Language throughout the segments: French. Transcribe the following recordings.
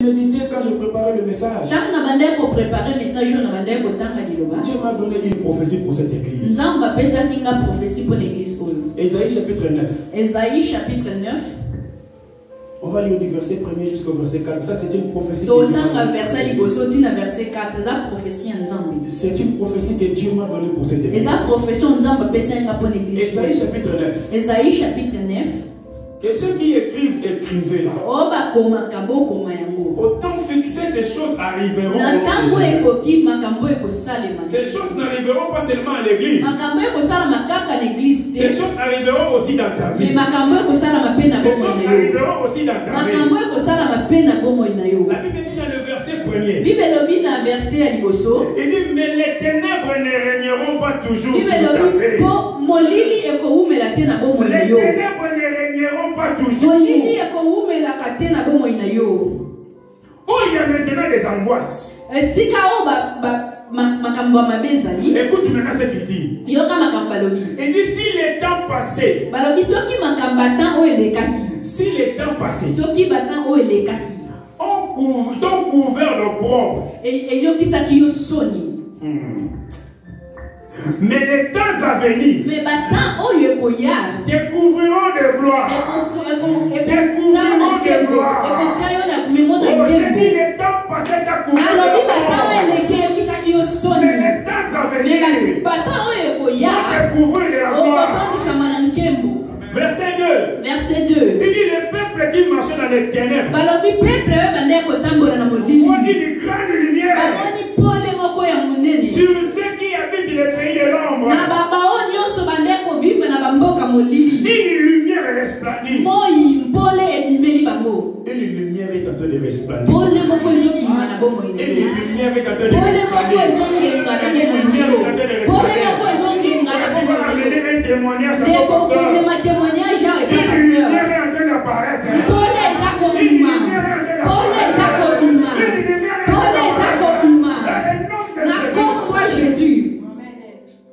Je disais quand je préparais le message, Dieu m'a donné une prophétie pour cette église. Ésaïe chapitre 9. Ésaïe chapitre 9. On va lire du verset 1er jusqu'au verset 4. Ça, c'est une prophétie. C'est une prophétie que Dieu m'a donnée pour cette église. Ésaïe chapitre 9. Ésaïe chapitre 9. Que ceux qui écrivent, écrivez là. Autant fixer, ces choses arriveront. Ces choses n'arriveront pas seulement à l'église. Ces choses arriveront aussi dans ta vie. Ces choses arriveront aussi dans ta vie. La Bible dit dans le verset 1er. Il dit, mais les ténèbres ne régneront pas toujours sur ta vie. Les ténèbres ne régneront pas toujours. Oh, il y a maintenant des angoisses. Écoute maintenant ce qu'il dit. Il dit, si les temps passaient, si les temps passaient, ton couvert d'opprobre. Mais les temps à venir découvriront de gloire. Découvriront de gloire. Aujourd'hui, les temps passés t'a couvert de gloire. Mais les temps à venir vont découvrir de la gloire. Verset 2. Verset 2. Il dit le peuple qui marchait dans les ténèbres. Voit une grande lumière. Sur ceux qui habitent le pays de l'ombre. Une lumière resplendit. Et une lumière est en train de resplendir. Et une lumière est en train de Tu vas amener un témoignage à ton pasteur. Une lumière est en train d'apparaître. Une lumière est en train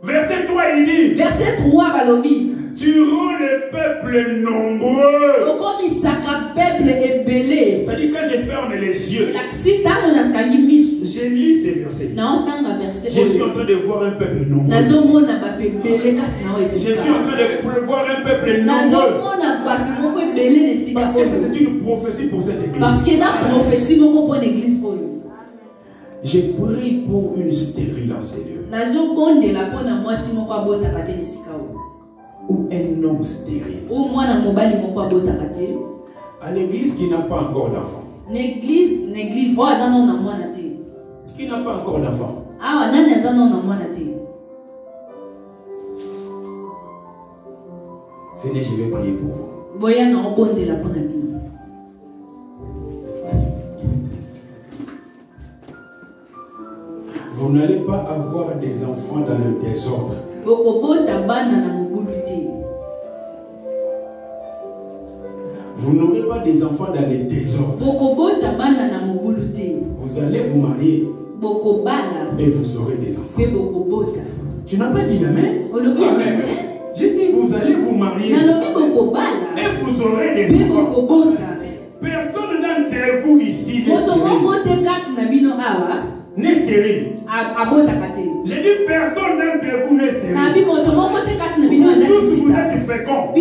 Verset 3, il dit. Verset 3, tu rends le peuple nombreux. C'est-à-dire quand je ferme les yeux, je lis ces versets. Je suis en train de voir un peuple nombreux. Je suis en train de voir un peuple nombreux. Parce que c'est une prophétie pour cette église. Je prie pour une stérile en Seigneur. Ou un homme stérile. À l'église qui n'a pas encore d'enfant. Qui n'a pas encore d'enfant. Venez, je vais prier pour vous. Vous n'allez pas avoir des enfants dans le désordre. Vous n'aurez pas des enfants dans le désordre. Vous allez vous marier et vous aurez des enfants. Tu n'as pas dit amen? J'ai dit vous allez vous marier et vous aurez des enfants. Personne d'entre vous ici n'est stérile. J'ai dit personne d'entre vous n'est stérile. Vous tous vous êtes féconds.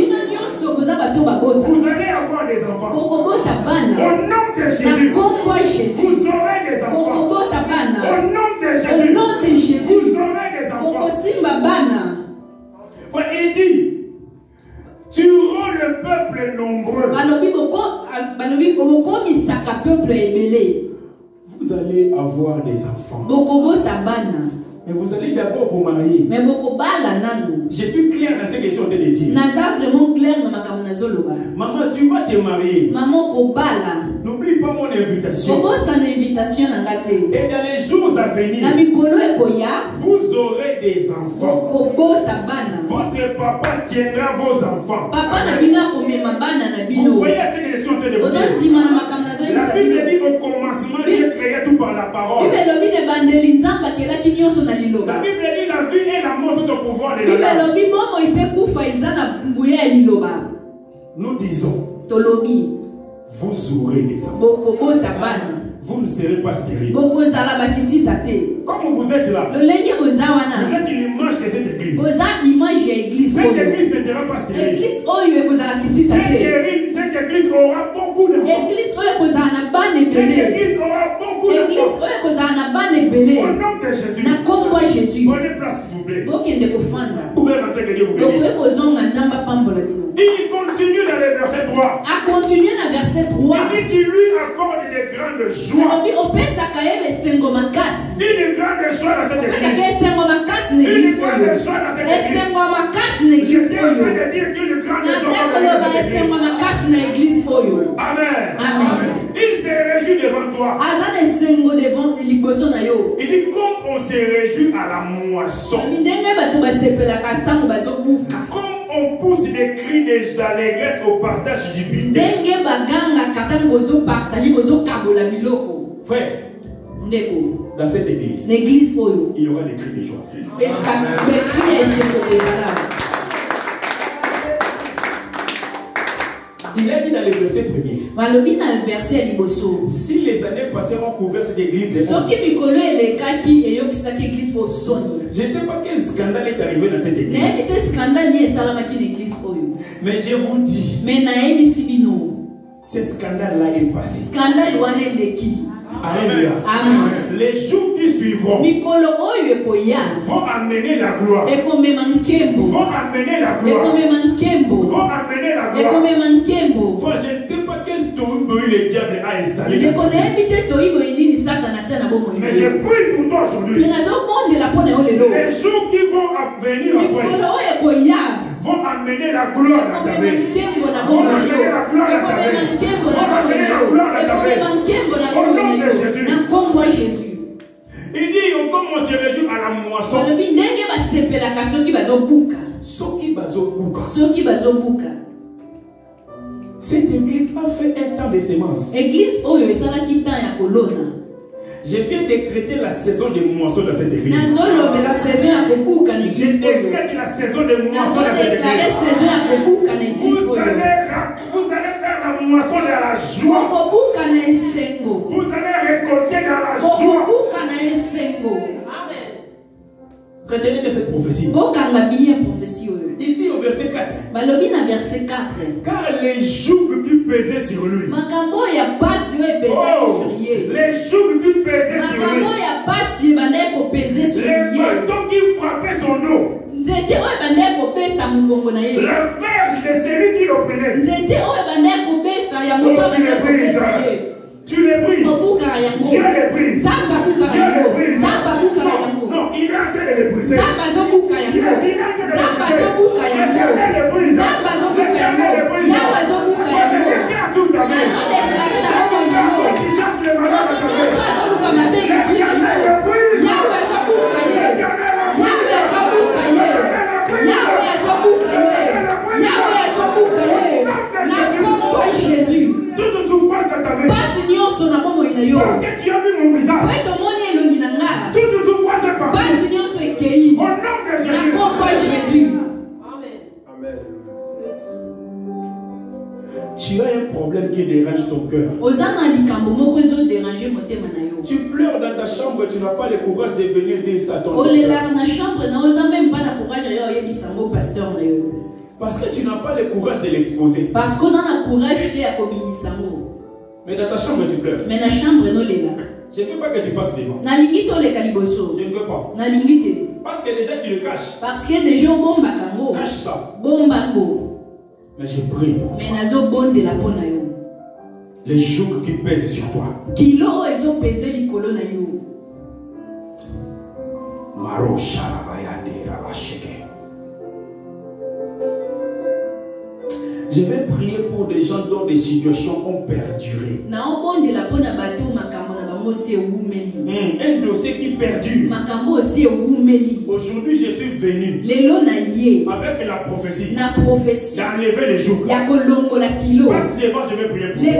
Vous allez avoir des enfants. Au nom de Jésus, vous aurez des enfants. Au nom de Jésus, vous aurez des enfants. Il dit, tu rends le peuple nombreux. Vous allez avoir des enfants. Mais vous allez d'abord vous marier. Je suis clair dans ce que je suis en train de dire. Maman, tu vas te marier. N'oublie pas mon invitation. Et dans les jours à venir, vous aurez des enfants. Votre papa tiendra vos enfants. Vous voyez ce que je suis en train de vous dire. La Bible dit au commencement, Dieu créa tout par la parole. La Bible dit la vie et la mort sont au pouvoir de la langue. Nous disons, vous aurez des enfants. Vous ne serez pas stérile. Comme vous êtes là, vous êtes l'image de cette église. Cette église ne sera pas stérile. Cette église aura beaucoup d'enfants. Cette église aura beaucoup d'enfants. Au nom de Jésus. Prenez place s'il vous plaît. Vous pouvez rentrer, que Dieu vous bénisse. Il continue dans le verset 3. Il dit qu'il lui accorde des grandes joies. Une grande joie dans cette église. Une grande joie dans cette église. Je suis en train de dire qu'une grande joie dans cette église. Amen. Il se réjouit devant toi. Il dit comme on se réjouit à la moisson. Comme on pousse des cris d'allégresse au partage du butin. Frère, dans cette église, il y aura des cris de joie. Il a dit dans le verset premier, si les années passées ont couvert cette église de honte, je ne sais pas quel scandale est arrivé dans cette église. Mais je vous dis, ce scandale-là est passé. Alléluia. Amen. Les jours qui suivront vont amener la gloire. Vont amener la gloire. Vont amener la gloire. Je ne sais pas quel tohu le diable a installé. Mais je prie pour toi aujourd'hui. Les jours qui vont venir après vont amener la gloire dans ta vie. Vont amener la gloire dans ta vie. Vont amener la gloire dans ta vie. Au nom de Jésus. Il dit comme on se réjouit à la moisson. Cette église a fait un temps de semences. Je viens décréter la saison de moisson dans cette église. Je décrète la saison de moisson dans cette église. Vous allez faire la moisson dans la joie. Vous allez récolter dans la joie. Amen. Retenez de cette prophétie. Il dit au verset 4. Car les jougs qui pesaient sur lui. Les jougs qui pesaient sur lui. Les bâtons qui frappaient son dos. La verge de celui qui l'opprimait. Tu les brises. Dieu les brise. Dieu les brise. Non, il est en train de les briser. Il est en train de les briser. L'éternel les brise. L'éternel les brise. Je déclare sous ta main. Chaque personne qui cherche le malheur dans ta main. L'éternel le brise. Jésus. Toute souffrance dans ta vie. Parce que tu as vu mon visage. Toute souffrance est partie. Au nom de Jésus. Amen. Tu as un problème qui dérange ton cœur. Tu pleures dans ta chambre, tu n'as pas le courage de venir dire ça à ton parce que tu n'as pas le courage de l'exposer. Mais dans ta chambre, tu pleures. Je ne veux pas que tu passes devant. Je ne veux pas. Parce que déjà tu le caches. Cache ça. Mais je prie pour toi. Les jougs qui pèsent sur toi. Maro Sharabayande Rabasheke. Je vais prier pour des gens dont des situations ont perduré. Un dossier qui perdure. Aujourd'hui, je suis venu avec la prophétie d'enlever les jours. Passe devant, je vais prier pour toi.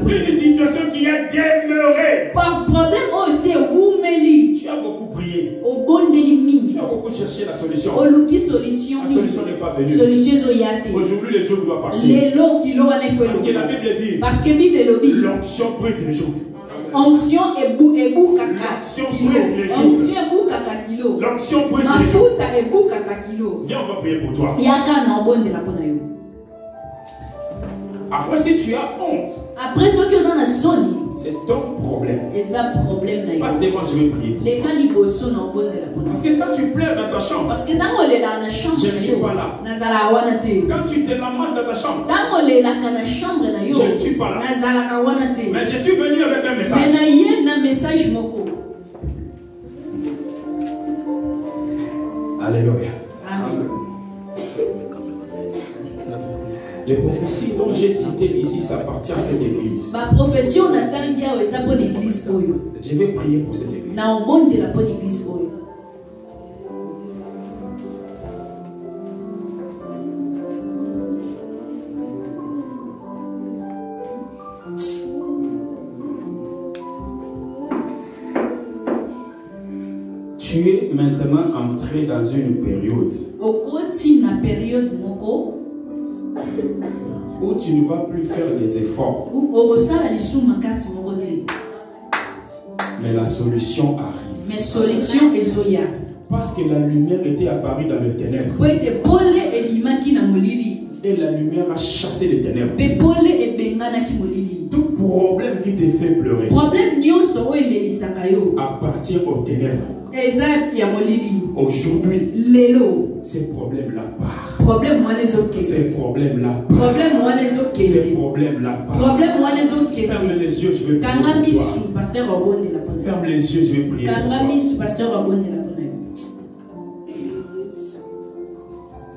Une situation qui a demeuré. Tu as beaucoup prié. Tu as beaucoup cherché la solution. La solution n'est pas venue. Aujourd'hui, les jours doivent partir. Parce que la Bible dit, l'onction brise les jours. Onction et kaka kilo. L'onction brise les jours. Viens, on va prier pour toi. Après, si tu as honte, c'est ton problème. Passe devant, je vais prier. Parce que quand tu pleures dans ta chambre, je ne suis pas là. Quand tu te lamentes dans ta chambre, je ne suis pas là. Mais je suis venu avec un message. Alléluia. Amen. Les prophéties dont j'ai cité ici, ça appartient à cette église. Je vais prier pour cette église. Tu es maintenant entré dans une période où tu ne vas plus faire les efforts. Mais la solution arrive. Parce que la lumière était apparue dans le ténèbres. Et la lumière a chassé les ténèbres. Tout problème qui te fait pleurer appartient aux ténèbres. Aujourd'hui, ces problèmes-là partent. Ces problèmes-là partent. Ces problèmes-là partent. Ferme les yeux, je vais prier pour toi. Ferme les yeux, je vais prier pour toi.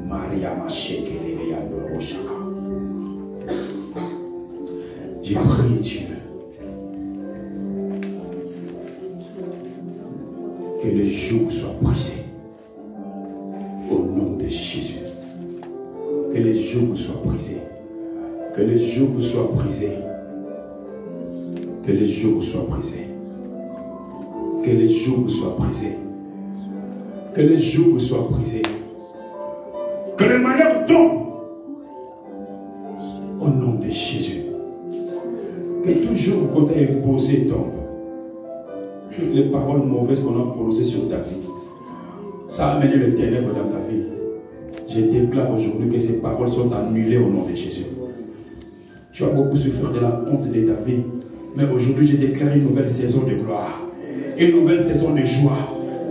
Maria Machekele Yandoro Shaka. J'ai prié Dieu que le joug soit brisé au nom de Jésus. Que le joug soit brisé. Que le joug soit brisé. Que le joug soit brisé. Que le joug soit brisé. Que le joug soit brisé. Que le malheur tombe au nom de Jésus. Que tout jour qu'on t'a imposé tombe. Toutes les paroles mauvaises qu'on a prononcées sur ta vie, ça a amené le ténèbre dans ta vie. Je déclare aujourd'hui que ces paroles sont annulées au nom de Jésus. Tu as beaucoup souffert de la honte de ta vie, mais aujourd'hui je déclare une nouvelle saison de gloire, une nouvelle saison de joie,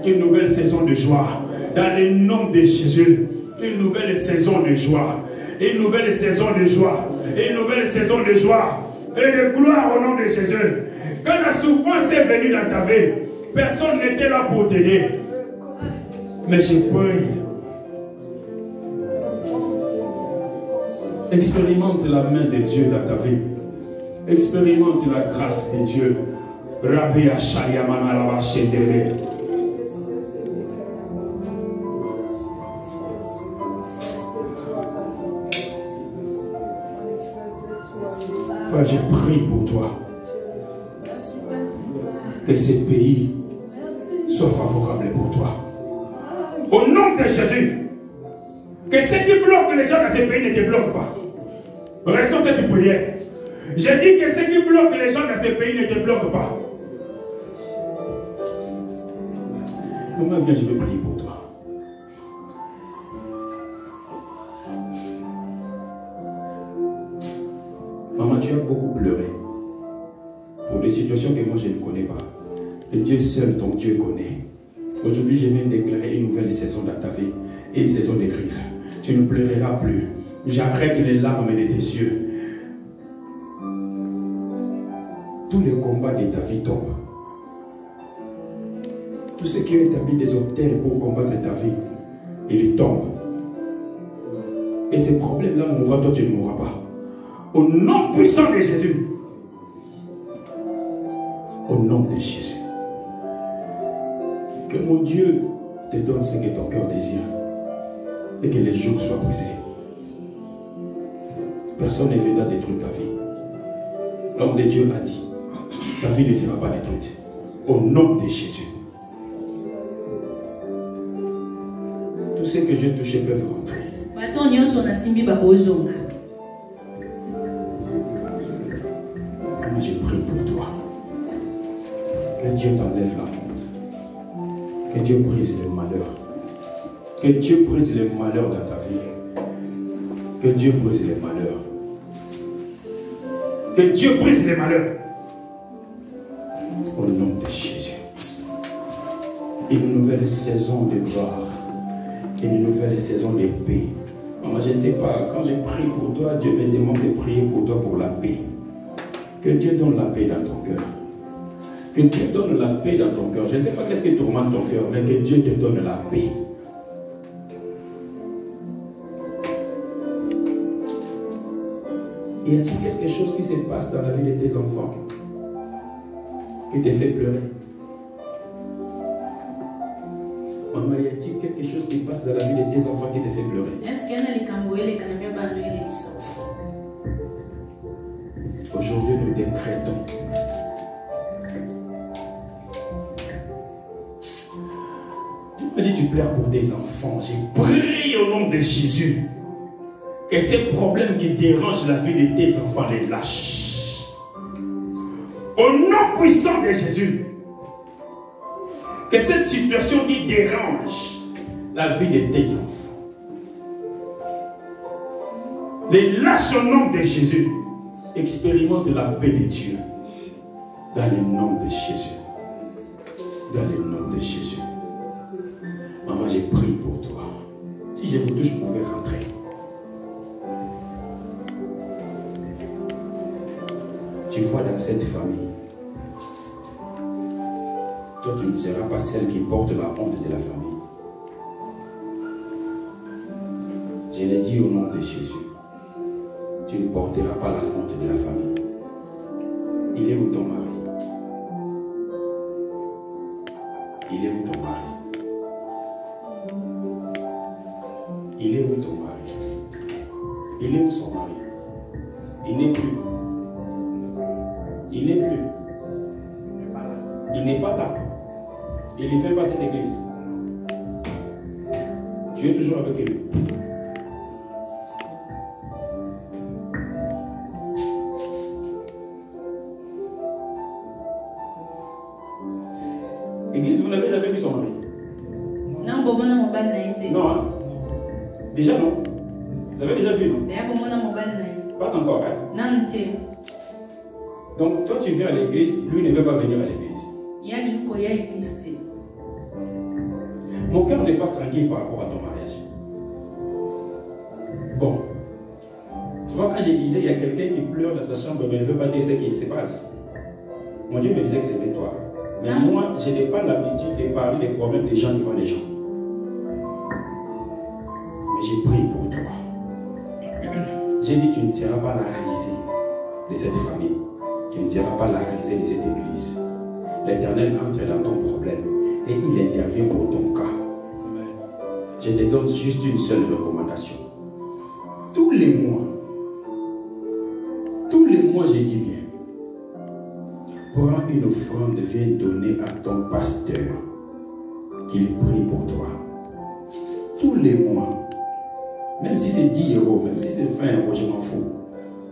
une nouvelle saison de joie dans le nom de Jésus. Une nouvelle saison de joie, une nouvelle saison de joie, une nouvelle saison de joie et de gloire au nom de Jésus. Quand la souffrance est venue dans ta vie, personne n'était là pour t'aider. Mais je prie. Expérimente la main de Dieu dans ta vie. Expérimente la grâce de Dieu. Rabbi Ashayamana Rabashendere. Frère, je prie pour toi. Que ce pays soit favorable pour toi. Au nom de Jésus. Que ce qui bloque les gens dans ce pays ne te bloque pas. Restons cette prière. Je dis que ce qui bloque les gens dans ce pays ne te bloque pas. Maman, viens, je vais prier pour toi. Maman, tu as beaucoup pleuré pour des situations que moi je ne connais pas. Et Dieu seul, ton Dieu, connaît. Aujourd'hui, je viens déclarer une nouvelle saison dans ta vie. Une saison de rire. Tu ne pleureras plus. J'arrête les larmes de tes yeux. Tous les combats de ta vie tombent. Tous ceux qui ont établi des hôtels pour combattre ta vie, ils tombent. Et ces problèmes-là mourront, toi tu ne mourras pas. Au nom puissant de Jésus. Au nom de Jésus. Que mon Dieu te donne ce que ton cœur désire. Et que les jours soient brisés. Personne ne viendra détruire ta vie. L'homme de Dieu l'a dit. Ta vie ne sera pas détruite. Au nom de Jésus. ceux que j'ai touchés peuvent rentrer. Moi, j'ai prié pour toi. Que Dieu t'enlève la honte. Que Dieu brise les malheurs. Que Dieu brise les malheurs dans ta vie. Que Dieu brise les malheurs. Que Dieu brise les malheurs. Au nom de Jésus. Une nouvelle saison de gloire. Une nouvelle saison de paix. Maman, je ne sais pas, quand je prie pour toi, Dieu me demande de prier pour toi pour la paix. Que Dieu donne la paix dans ton cœur. Que Dieu donne la paix dans ton cœur. Je ne sais pas qu'est-ce qui tourmente ton cœur, mais que Dieu te donne la paix. Y a-t-il quelque chose qui se passe dans la vie de tes enfants qui te fait pleurer? Maman, y a-t-il quelque chose qui passe dans la vie de tes enfants qui te fait pleurer? Aujourd'hui, nous décrétons tu m'as dit tu pleures pour tes enfants. J'ai prié au nom de Jésus que ces problèmes qui dérangent la vie de tes enfants les lâchent. Au nom puissant de Jésus, que cette situation qui dérange la vie de tes enfants les lâche au nom de Jésus. Expérimente la paix de Dieu dans le nom de Jésus. Dans le nom de Jésus. Maman, j'ai prié pour toi. Si je vous touche, vous pouvez rentrer. Tu vois dans cette famille, toi tu ne seras pas celle qui porte la honte de la famille. Je l'ai dit au nom de Jésus. Tu ne porteras pas la honte de la famille. Il est où ton mari? Il est où ton mari? Il est où ton mari? Il est où son mari? Il n'est plus. Il n'est plus. Il n'est pas là. Il ne fait pas cette église. Tu es toujours avec lui. Église, vous n'avez jamais vu son mari? Non, hein? Déjà non? Vous avez déjà vu, non? Pas encore, hein? Donc toi tu viens à l'église, lui ne veut pas venir à l'église. Mon cœur n'est pas tranquille par rapport à ton mariage. Bon. Tu vois, quand je disais, il y a quelqu'un qui pleure dans sa chambre, mais ne veut pas dire ce qui se passe. Mon Dieu me disait que c'était toi. Mais moi, je n'ai pas l'habitude de parler des problèmes des gens devant les gens. Mais j'ai prié pour toi. J'ai dit, tu ne seras pas la risée de cette famille. Tu ne seras pas la risée de cette église. L'Éternel entre dans ton problème et il intervient pour ton cas. Je te donne juste une seule recommandation. Tous les mois, je dis bien, prends une offrande, viens donner à ton pasteur qu'il prie pour toi. Tous les mois, même si c'est 10 €, même si c'est 20 €, je m'en fous.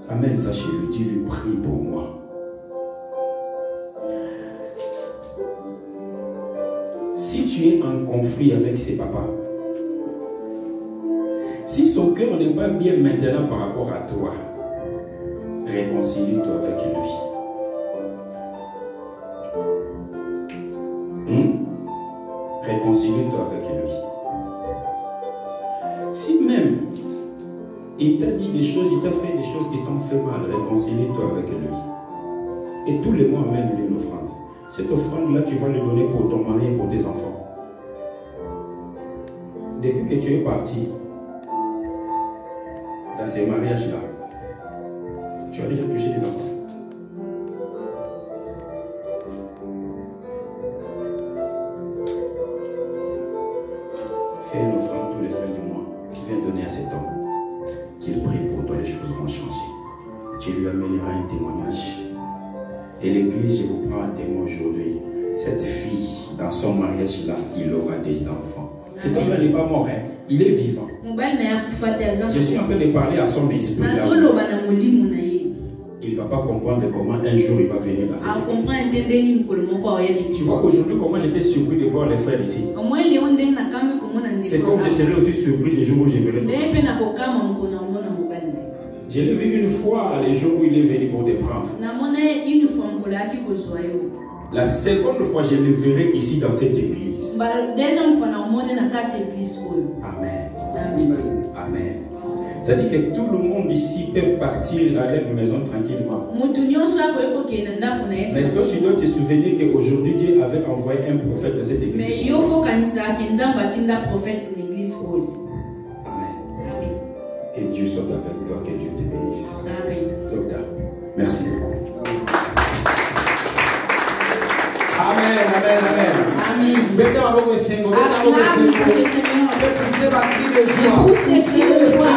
Amène ça chez lui, dis-lui, prie pour moi. Si tu es en conflit avec ses papas, si son cœur n'est pas bien maintenant par rapport à toi, réconcilie-toi avec lui. Réconcilie-toi avec lui. Si même il t'a dit des choses, il t'a fait des choses qui t'ont fait mal, réconcilie-toi avec lui. Et tous les mois, amène-lui une offrande. Cette offrande-là, tu vas lui donner pour ton mari et pour tes enfants. Depuis que tu es parti dans ces mariages-là, tu as déjà touché des enfants. Fais une offrande tous les fins du mois. Viens donner à cet homme. Qu'il prie pour toi, les choses vont changer. Tu lui amèneras un témoignage. Et l'église, je vous prends un témoin aujourd'hui. Cette fille, dans son mariage-là, il aura des enfants. Cet homme-là n'est pas mort, hein. Il est vivant. Je suis en train de parler à son esprit. Il ne va pas comprendre comment un jour il va venir dans cette église. Tu vois qu'aujourd'hui, comment j'étais surpris de voir les frères ici. C'est comme je serais aussi surpris les jours où je verrai. Je l'ai vu une fois, les jours où il est venu pour te prendre. La seconde fois, je le verrai ici dans cette église. Amen. Amen. Ça dit que tout le monde ici peut partir à leur maison tranquillement. Mais toi, tu dois te souvenir qu'aujourd'hui, Dieu avait envoyé un prophète dans cette église. Amen. Que Dieu soit avec toi, que Dieu te bénisse. Amen. Docteur, merci beaucoup. Amen, amen, amen. Amen. Mettez à vos Seigneur. Poussez ma cri de joie. Pousse tes cris de joie.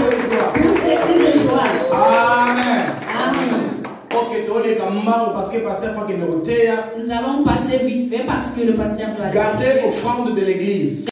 Pousse tes cris de joie. Amen. Amen. Nous allons passer vite fait parce que le pasteur doit garder offrande de l'église.